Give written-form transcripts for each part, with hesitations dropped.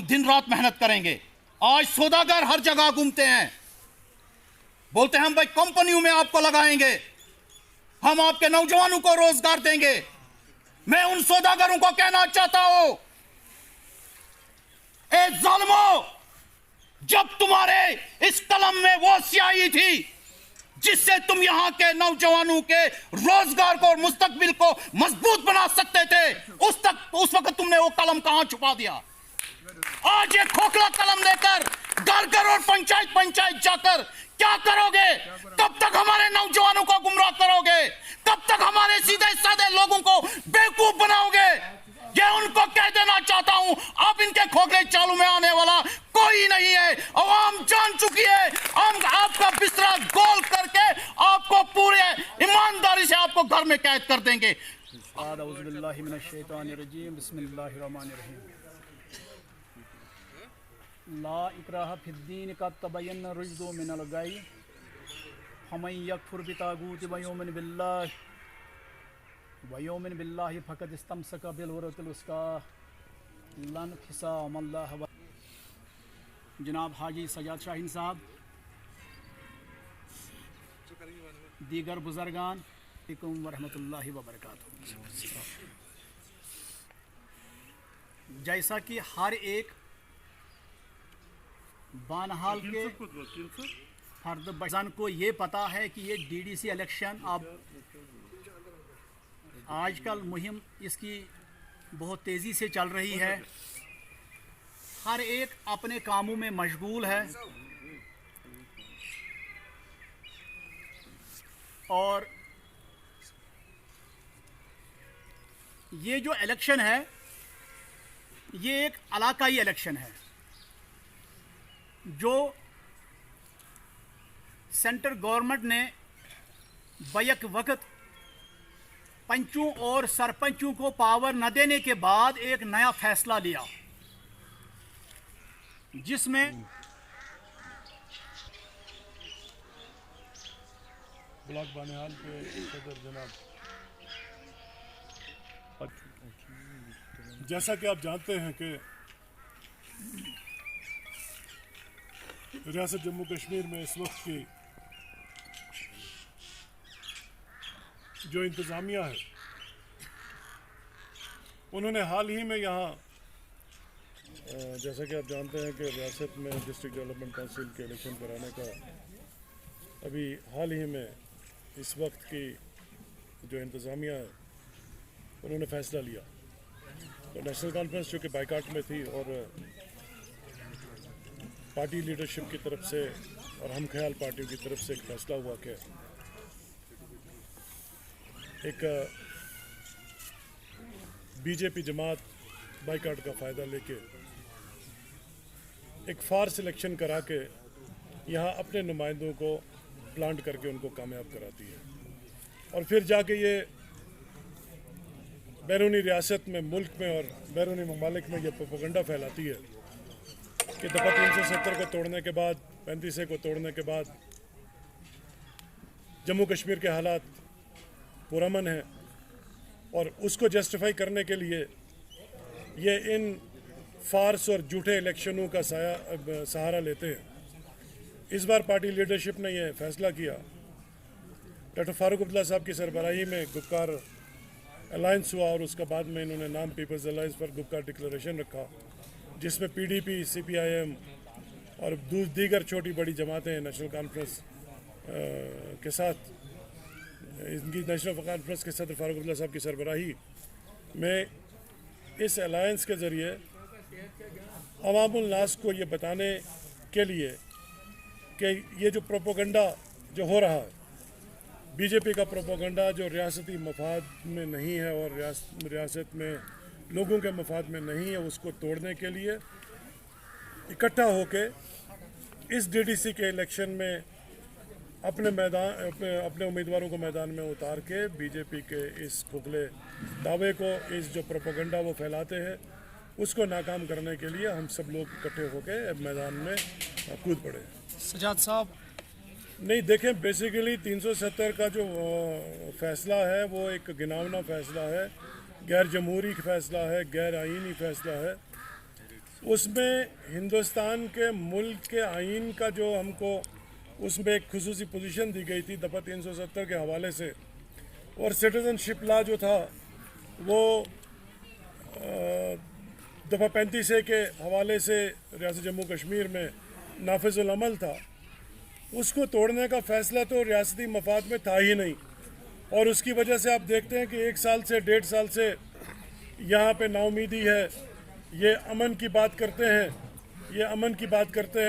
दिन रात मेहनत करेंगे। आज सौदागर हर जगह घूमते हैं, बोलते हैं हम भाई कंपनियों में आपको लगाएंगे, हम आपके नौजवानों को रोजगार देंगे। मैं उन सौदागरों को कहना चाहता हूं, ए जालिमों, जब तुम्हारे इस कलम में वो स्याही थी जिससे तुम यहां के नौजवानों के रोजगार को और मुस्तकबिल को मजबूत बना सकते थे, उस वक्त तुमने वो कलम कहां छुपा दिया? आज ये खोखला कलम लेकर घर घर और पंचायत पंचायत जाकर क्या करोगे? कब तक हमारे नौजवानों को गुमराह करोगे? कब तक हमारे सीधे साधे लोगों को बेवकूफ बनाओगे? ये उनको कह देना चाहता हूं, अब इनके खोखले चालू में आने वाला कोई नहीं है। अवाम जान चुकी है, हम आपका बिस्तरा गोल करके आपको पूरे ईमानदारी से आपको घर में कैद कर देंगे। ला इकराह फिद्दीन का तबय्यन रुश्दु मिनल गई फमन यकफुर बितागूत वयुमिन बिल्लाहि फ़क़द इस्तमसका बिल उरवतिल वुस्क़ा लन फ़िसाम अल्लाह। जनाब हाजी सजाद शाहीन साहब, दीगर बुज़ुर्गान अलैकुम वरहमतुल्लाहि वबरकातुहू। जैसा कि हर एक बानहाल के फर्द बजान को ये पता है कि ये डीडीसी इलेक्शन अब आजकल मुहिम इसकी बहुत तेज़ी से चल रही है, हर एक अपने कामों में मशगूल है और ये जो इलेक्शन है ये एक इलाकाई इलेक्शन है जो सेंट्रल गवर्नमेंट ने बैक वक्त पंचों और सरपंचों को पावर न देने के बाद एक नया फैसला लिया जिसमें ब्लॉक बानिहाल के सदर जनाब, जैसा कि आप जानते हैं कि रियासत जम्मू कश्मीर में इस वक्त की जो इंतज़ामिया है उन्होंने हाल ही में यहाँ, जैसा कि आप जानते हैं कि रियासत में डिस्ट्रिक्ट डेवलपमेंट काउंसिल के इलेक्शन कराने का अभी हाल ही में इस वक्त की जो इंतज़ामिया है उन्होंने फ़ैसला लिया। तो नेशनल कॉन्फ्रेंस जो कि बाइकाट में थी और पार्टी लीडरशिप की तरफ से और हम ख्याल पार्टियों की तरफ से एक फ़ैसला हुआ कि एक बीजेपी जमात बाइकाट का फ़ायदा लेके एक फार सिलेक्शन करा के यहाँ अपने नुमाइंदों को प्लांट करके उनको कामयाब कराती है और फिर जाके ये बैरूनी रियासत में, मुल्क में और बैरूनी ममालिक में ये प्रोपेगेंडा फैलाती है कि दफ़ा 370 को तोड़ने के बाद, 35A को तोड़ने के बाद जम्मू कश्मीर के हालात पुरअमन हैं और उसको जस्टिफाई करने के लिए ये इन फार्स और झूठे इलेक्शनों का सहारा लेते हैं। इस बार पार्टी लीडरशिप ने यह फैसला किया, डॉक्टर फारूक अब्दुल्ला साहब की सरबराही में गुपकार अलायंस हुआ और उसका बाद में इन्होंने नाम people's alliance for Gupkar declaration रखा, जिसमें PDP, CPIM और दीगर छोटी बड़ी जमातें नेशनल कॉन्फ्रेंस के साथ, इनकी नेशनल कॉन्फ्रेंस के सदर फारूक अब्दुल्ला साहब की सरबराही में इस अलायंस के ज़रिए अवामुल नास को ये बताने के लिए कि ये जो प्रोपेगेंडा जो हो रहा है, बीजेपी का प्रोपेगेंडा जो रियासती मफाद में नहीं है और रियासत में लोगों के मफाद में नहीं है, उसको तोड़ने के लिए इकट्ठा होके इस DDC के इलेक्शन में अपने उम्मीदवारों को मैदान में उतार के बीजेपी के इस खोखले दावे को, इस जो प्रोपेगेंडा वो फैलाते हैं, उसको नाकाम करने के लिए हम सब लोग इकट्ठे होकर मैदान में कूद पड़े। सजाद साहब, नहीं देखें, बेसिकली 370 का जो फ़ैसला है वो एक घिनौना फ़ैसला है, गैर जमहूरी फ़ैसला है, गैर आईनी फ़ैसला है उसमें हिंदुस्तान के मुल्क के आइन का जो हमको उसमें एक खुसूसी पोजीशन दी गई थी दफ़ा 370 के हवाले से, और सिटीज़नशिप लॉ जो था वो दफ़ा 35A के हवाले से रियासत जम्मू कश्मीर में नाफिजुल अमल था, उसको तोड़ने का फ़ैसला तो रियासती मफाद में था ही नहीं। और उसकी वजह से आप देखते हैं कि 1 साल से 1.5 साल से यहाँ पे नाउमीदी है। ये अमन की बात करते हैं,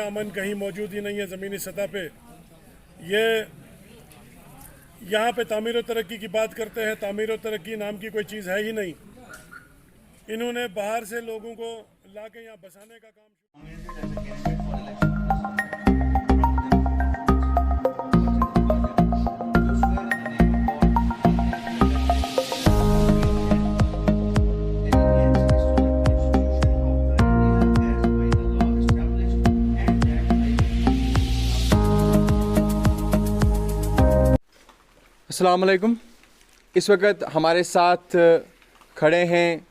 अमन कहीं मौजूद ही नहीं है ज़मीनी सतह पे। ये यहाँ पे तामीर व तरक्की की बात करते हैं, तामीर व तरक्की नाम की कोई चीज़ है ही नहीं। इन्होंने बाहर से लोगों को ला के यहाँ बसाने का काम अस्सलाम वालेकुम। इस वक्त हमारे साथ खड़े हैं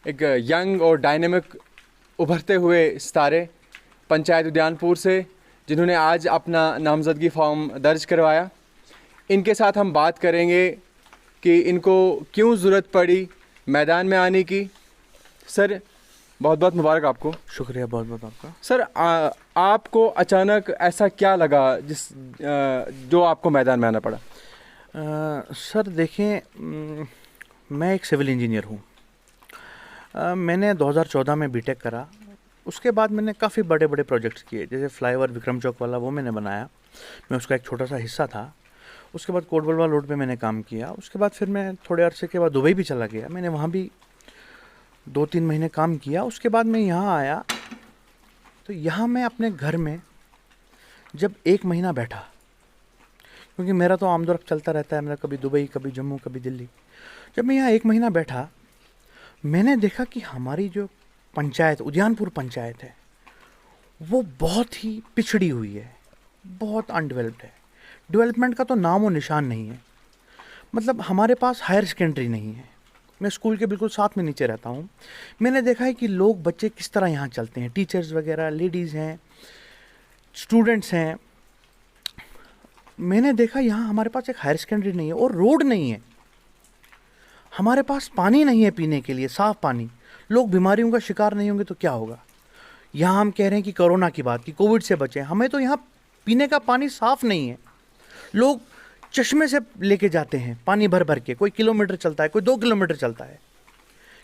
एक यंग और डायनेमिक उभरते हुए सितारे पंचायत उद्यानपुर से, जिन्होंने आज अपना नामजदगी फॉर्म दर्ज करवाया। इनके साथ हम बात करेंगे कि इनको क्यों ज़रूरत पड़ी मैदान में आने की। सर, बहुत बहुत मुबारक आपको। शुक्रिया बहुत बहुत आपका। सर, आपको अचानक ऐसा क्या लगा जो आपको मैदान में आना पड़ा? सर देखें, मैं एक सिविल इंजीनियर हूँ। मैंने 2014 में बीटेक करा। उसके बाद मैंने काफ़ी बड़े बड़े प्रोजेक्ट्स किए, जैसे फ्लाईओवर विक्रम चौक वाला वो मैंने बनाया, मैं उसका एक छोटा सा हिस्सा था। उसके बाद कोटबलवा रोड पे मैंने काम किया। उसके बाद फिर मैं थोड़े अरसे के बाद दुबई भी चला गया, मैंने वहाँ भी 2-3 महीने काम किया। उसके बाद मैं यहाँ आया, तो यहाँ मैं अपने घर में जब 1 महीना बैठा, क्योंकि मेरा तो आमदोरफ्त चलता रहता है, मेरा कभी दुबई, कभी जम्मू, कभी दिल्ली। जब मैं यहाँ 1 महीना बैठा, मैंने देखा कि हमारी जो पंचायत उद्यानपुर पंचायत है वो बहुत ही पिछड़ी हुई है, बहुत अनडेवलप्ड है। डेवलपमेंट का तो नाम और निशान नहीं है। मतलब हमारे पास हायर सेकेंडरी नहीं है। मैं स्कूल के बिल्कुल साथ में नीचे रहता हूँ। मैंने देखा है कि लोग, बच्चे किस तरह यहाँ चलते हैं, टीचर्स वगैरह, लेडीज़ हैं, स्टूडेंट्स हैं। मैंने देखा यहाँ हमारे पास एक हायर सेकेंडरी नहीं है और रोड नहीं है। हमारे पास पानी नहीं है पीने के लिए, साफ़ पानी। लोग बीमारियों का शिकार नहीं होंगे तो क्या होगा। यहाँ हम कह रहे हैं कि कोरोना की बात की, कोविड से बचें, हमें तो यहाँ पीने का पानी साफ़ नहीं है। लोग चश्मे से लेके जाते हैं पानी भर भर के, कोई किलोमीटर चलता है, कोई 2 किलोमीटर चलता है।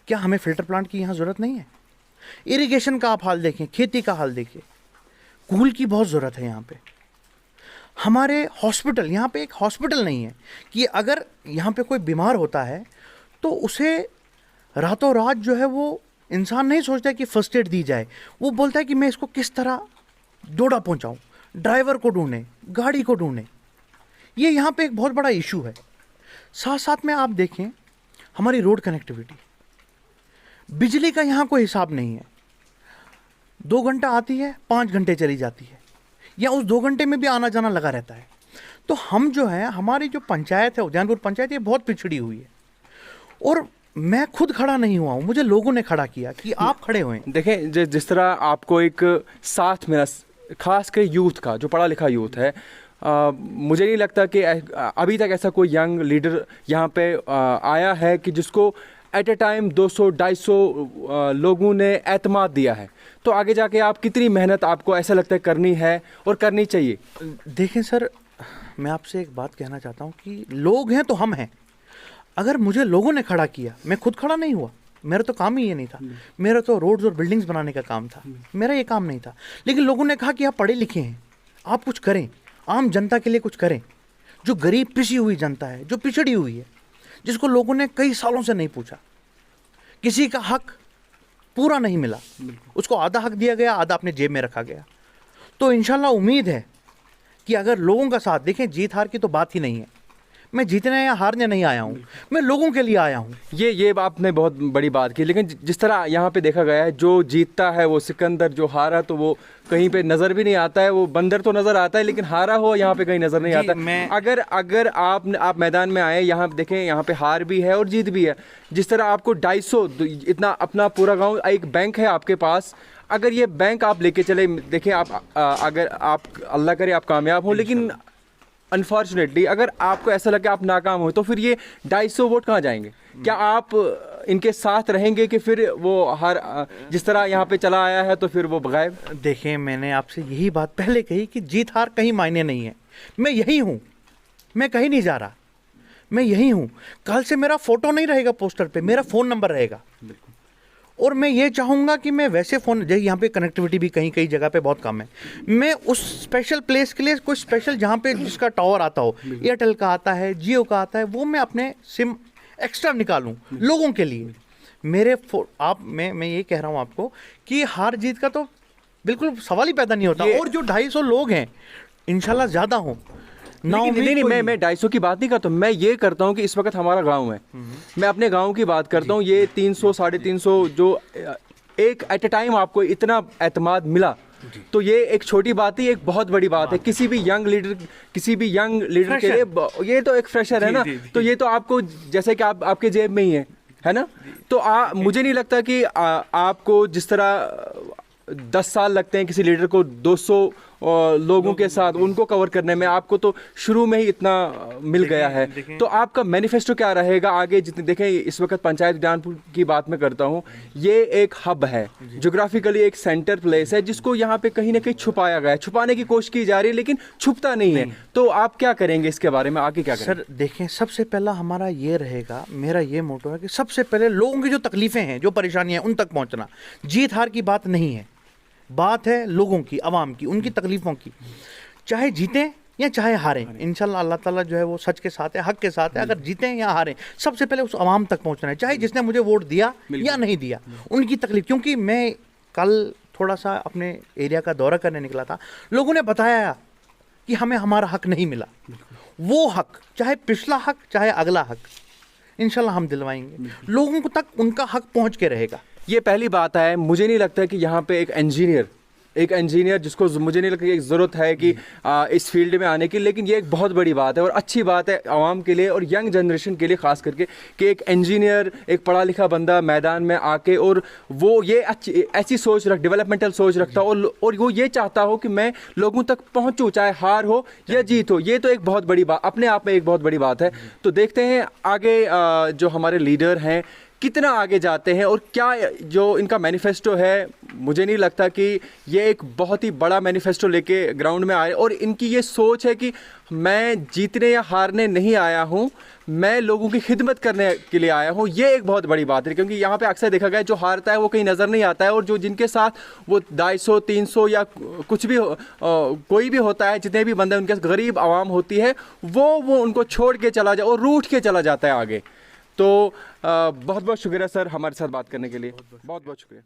क्या हमें फ़िल्टर प्लांट की यहाँ ज़रूरत नहीं है? इरिगेशन का आप हाल देखें, खेती का हाल देखिए, कूल की बहुत ज़रूरत है यहाँ पे। हमारे हॉस्पिटल, यहाँ पे एक हॉस्पिटल नहीं है कि अगर यहाँ पे कोई बीमार होता है तो उसे रातों रात जो है वो इंसान नहीं सोचता कि फ़र्स्ट एड दी जाए। वो बोलता है कि मैं इसको किस तरह दौड़ा पहुँचाऊँ, ड्राइवर को ढूंढें, गाड़ी को ढूंढें। ये यहाँ पे एक बहुत बड़ा इशू है। साथ साथ में आप देखें हमारी रोड कनेक्टिविटी, बिजली का यहाँ कोई हिसाब नहीं है। 2 घंटा आती है, 5 घंटे चली जाती है, या उस 2 घंटे में भी आना जाना लगा रहता है। तो हम जो है, हमारी जो पंचायत है उद्यानपुर पंचायत, ये बहुत पिछड़ी हुई है। और मैं खुद खड़ा नहीं हुआ हूँ, मुझे लोगों ने खड़ा किया कि आप खड़े हुए। देखें, जिस तरह आपको एक साथ मेरा, खास कर यूथ का, जो पढ़ा लिखा यूथ है, मुझे नहीं लगता कि अभी तक ऐसा कोई यंग लीडर यहाँ पे आया है कि जिसको एट ए टाइम 200-250 लोगों ने एतमाद दिया है। तो आगे जाके आप कितनी मेहनत आपको ऐसा लगता है करनी है और करनी चाहिए? देखें सर, मैं आपसे एक बात कहना चाहता हूँ कि लोग हैं तो हम हैं। अगर मुझे लोगों ने खड़ा किया, मैं खुद खड़ा नहीं हुआ, मेरा तो काम ही ये नहीं था। मेरा तो रोड्स और बिल्डिंग्स बनाने का काम था, मेरा ये काम नहीं था। लेकिन लोगों ने कहा कि आप पढ़े लिखे हैं, आप कुछ करें, आम जनता के लिए कुछ करें। जो गरीब पिसी हुई जनता है, जो पिछड़ी हुई है, जिसको लोगों ने कई सालों से नहीं पूछा, किसी का हक पूरा नहीं मिला, उसको आधा हक दिया गया, आधा अपने जेब में रखा गया। तो इंशाल्लाह उम्मीद है कि अगर लोगों का साथ, देखें जीत हार की तो बात ही नहीं है। मैं जीतने या हारने नहीं आया हूँ, मैं लोगों के लिए आया हूँ। ये आपने बहुत बड़ी बात की। लेकिन जिस तरह यहाँ पे देखा गया है, जो जीतता है वो सिकंदर, जो हारा तो वो कहीं पे नज़र भी नहीं आता है। वो बंदर तो नज़र आता है, लेकिन हारा हो यहाँ पे कहीं नज़र नहीं आता। अगर आप मैदान में आए, यहाँ देखें, यहाँ पे हार भी है और जीत भी है। जिस तरह आपको 250 इतना अपना पूरा गाँव, एक बैंक है आपके पास, अगर ये बैंक आप लेके चले, देखिए आप अगर आप अल्लाह करे आप कामयाब हो, लेकिन अनफॉर्चुनेटली अगर आपको ऐसा लगे आप नाकाम हो, तो फिर ये 250 वोट कहाँ जाएंगे? क्या आप इनके साथ रहेंगे कि फिर वो हर जिस तरह यहाँ पे चला आया है तो फिर वो गायब? देखें, मैंने आपसे यही बात पहले कही कि जीत हार कहीं मायने नहीं है। मैं यही हूँ, मैं कहीं नहीं जा रहा, मैं यही हूँ। कल से मेरा फोटो नहीं रहेगा पोस्टर पे, मेरा फ़ोन नंबर रहेगा। और मैं ये चाहूँगा कि मैं वैसे फ़ोन, जैसे यहाँ पे कनेक्टिविटी भी कहीं कई जगह पे बहुत कम है, मैं उस स्पेशल प्लेस के लिए कोई स्पेशल जहाँ पे जिसका टावर आता हो, एयरटेल का आता है, जियो का आता है, वो मैं अपने सिम एक्स्ट्रा निकालूं लोगों के लिए। मेरे मैं ये कह रहा हूँ आपको कि हार जीत का तो बिल्कुल सवाल ही पैदा नहीं होता। और जो 250 लोग हैं, इंशाल्लाह ज़्यादा हों। नहीं, मैं 250 की बात नहीं करता हूँ, मैं ये करता हूँ कि इस वक्त हमारा गांव है, मैं अपने गांव की बात करता हूँ। ये 300 350 जो एक एट ए टाइम आपको इतना एतमाद मिला, तो ये एक छोटी बात ही एक बहुत बड़ी बात है। किसी भी यंग लीडर के लिए ये तो एक फ्रेशर है ना, तो ये तो आपको जैसे कि आपके जेब में ही है ना। तो मुझे नहीं लगता कि आपको जिस तरह 10 साल लगते हैं किसी लीडर को 200 लोगों के साथ उनको कवर करने में, आपको तो शुरू में ही इतना मिल गया है। तो आपका मैनिफेस्टो क्या रहेगा आगे? जितने देखें, इस वक्त पंचायत उद्यानपुर की बात मैं करता हूँ, ये एक हब है, ज्योग्राफिकली एक सेंटर प्लेस है, जिसको यहाँ पे कहीं ना कहीं छुपाया गया है, छुपाने की कोशिश की जा रही है, लेकिन छुपता नहीं है। तो आप क्या करेंगे इसके बारे में, आगे क्या करेंगे? सर देखें, सबसे पहला हमारा ये रहेगा, मेरा ये मोटो है कि सबसे पहले लोगों की जो तकलीफें हैं, जो परेशानियां हैं, उन तक पहुंचना। जीत हार की बात नहीं है, बात है लोगों की, आवाम की, उनकी तकलीफ़ों की। चाहे जीतें या चाहे हारें, इंशाल्लाह अल्लाह ताला जो है वो सच के साथ है, हक के साथ है। अगर जीतें या हारें, सबसे पहले उस आवाम तक पहुंचना है, चाहे जिसने मुझे वोट दिया या नहीं दिया, उनकी तकलीफ। क्योंकि मैं कल थोड़ा सा अपने एरिया का दौरा करने निकला था, लोगों ने बताया कि हमें हमारा हक नहीं मिला। वो हक, चाहे पिछला हक चाहे अगला हक, इंशाल्लाह हम दिलवाएंगे। लोगों को तक उनका हक पहुंच के रहेगा। ये पहली बात है। मुझे नहीं लगता कि यहाँ पे एक इंजीनियर जिसको मुझे नहीं लगता कि एक ज़रूरत है कि इस फील्ड में आने की, लेकिन ये एक बहुत बड़ी बात है और अच्छी बात है आवाम के लिए और यंग जनरेशन के लिए ख़ास करके, कि एक इंजीनियर, एक पढ़ा लिखा बंदा मैदान में आके और वो ये ऐसी सोच डेवलपमेंटल सोच रखता और वो ये चाहता हो कि मैं लोगों तक पहुँचूँ, चाहे हार हो या जीत हो। ये तो एक बहुत बड़ी बात, अपने आप में एक बहुत बड़ी बात है। तो देखते हैं आगे जो हमारे लीडर हैं कितना आगे जाते हैं और क्या जो इनका मैनिफेस्टो है। मुझे नहीं लगता कि ये एक बहुत ही बड़ा मैनिफेस्टो लेके ग्राउंड में आए, और इनकी ये सोच है कि मैं जीतने या हारने नहीं आया हूँ, मैं लोगों की खिदमत करने के लिए आया हूँ। ये एक बहुत बड़ी बात है, क्योंकि यहाँ पे अक्सर देखा गया जो हारता है वो कहीं नज़र नहीं आता है, और जो जिनके साथ वो 250 300 या कुछ भी कोई भी होता है, जितने भी बंदे उनके गरीब आवाम होती है, वो उनको छोड़ के चला जाए और रूठ के चला जाता है आगे। तो बहुत बहुत शुक्रिया सर हमारे साथ बात करने के लिए, बहुत बहुत शुक्रिया।